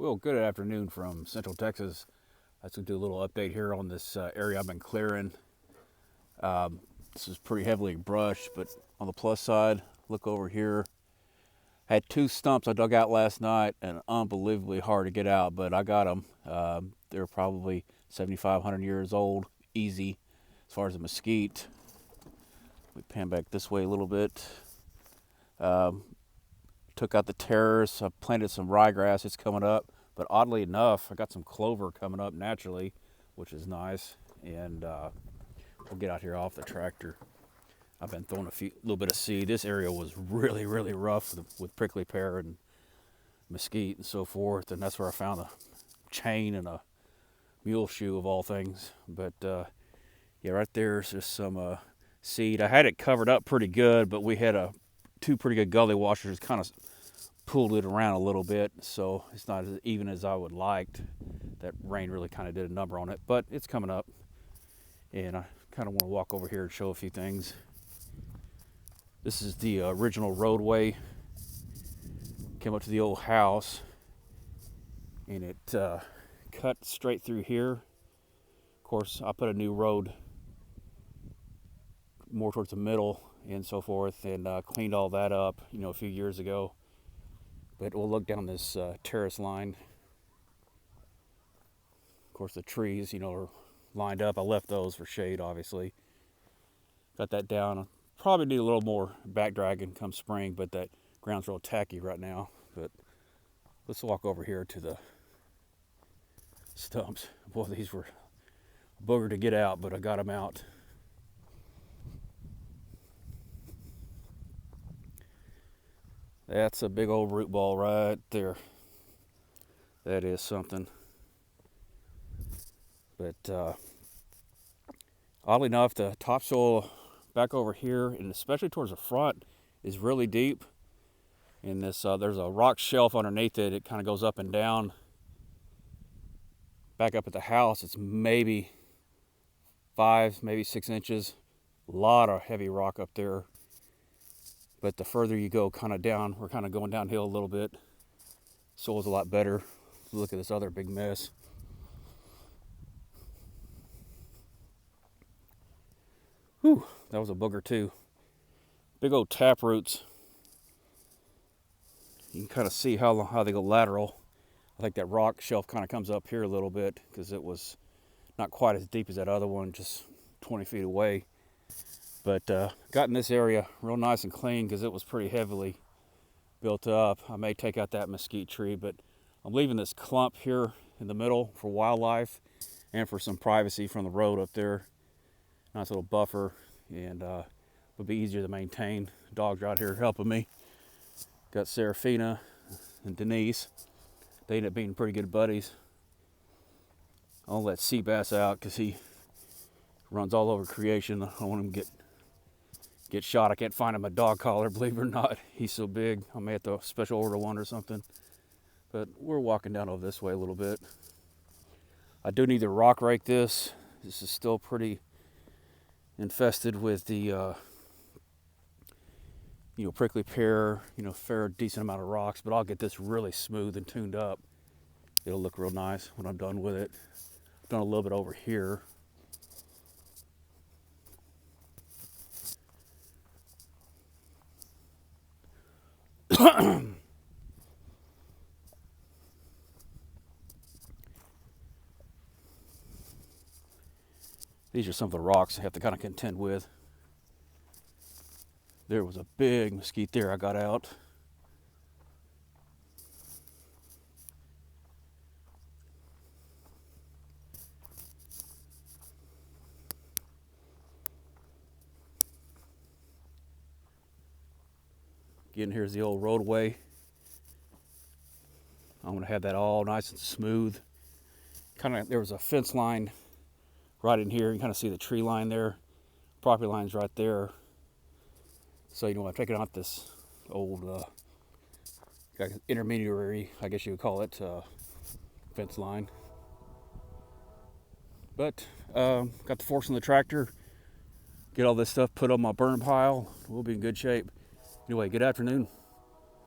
Well, good afternoon from Central Texas. I just going to do a little update here on this area I've been clearing. This is pretty heavily brushed, but on the plus side, look over here. Had two stumps I dug out last night and unbelievably hard to get out, but I got them. They're probably 7,500 years old, easy as far as a mesquite. We pan back this way a little bit. Took out the terrace. I planted some ryegrass. It's coming up, but oddly enough, I got some clover coming up naturally, which is nice. And we'll get out here off the tractor. I've been throwing a little bit of seed. This area was really, really rough with prickly pear and mesquite and so forth, and that's where I found a chain and a mule shoe of all things. But yeah, right there's just some seed. I had it covered up pretty good, but we had two pretty good gully washers kind of pulled it around a little bit, so it's not as even as I would liked. That rain really kind of did a number on it, but it's coming up, and I kind of want to walk over here and show a few things. This is the original roadway. Came up to the old house, and it cut straight through here. Of course, I put a new road more towards the middle and so forth, and cleaned all that up, a few years ago. But we'll look down this terrace line. Of course, the trees, are lined up. I left those for shade, obviously. Got that down. Probably need a little more back dragging come spring, but that ground's real tacky right now. But let's walk over here to the stumps. Boy, these were a booger to get out, but I got them out. That's a big old root ball right there. That is something. But oddly enough, the topsoil back over here, and especially towards the front, is really deep. And this there's a rock shelf underneath it. It kind of goes up and down. Back up at the house, it's maybe 5, maybe 6 inches. A lot of heavy rock up there. But the further you go kind of down, we're kind of going downhill a little bit. Soil's a lot better. Look at this other big mess. Whew, that was a booger too. Big old tap roots. You can kind of see how they go lateral. I think that rock shelf kind of comes up here a little bit because it was not quite as deep as that other one, just 20 feet away. But got in this area real nice and clean because it was pretty heavily built up. I may take out that mesquite tree, but I'm leaving this clump here in the middle for wildlife and for some privacy from the road up there. Nice little buffer, and it'll be easier to maintain. Dogs are out here helping me. Got Serafina and Denise. They end up being pretty good buddies. I'll let Seabass out because he runs all over creation. I don't want him to get shot. I can't find him a dog collar, believe it or not. He's so big. I may have to special order one or something. But we're walking down over this way a little bit. I do need to rock rake this. This is still pretty infested with the prickly pear, fair decent amount of rocks, but I'll get this really smooth and tuned up. It'll look real nice when I'm done with it. I've done a little bit over here. These are some of the rocks I have to kind of contend with. There was a big mesquite there I got out. Again, here's the old roadway. I'm going to have that all nice and smooth. There was a fence line right in here. You kind of see the tree line there. Property line's right there. So, I'm taking out this old intermediary, I guess you would call it, fence line. But got the forks on the tractor. Get all this stuff put on my burn pile. We'll be in good shape. Anyway, good afternoon.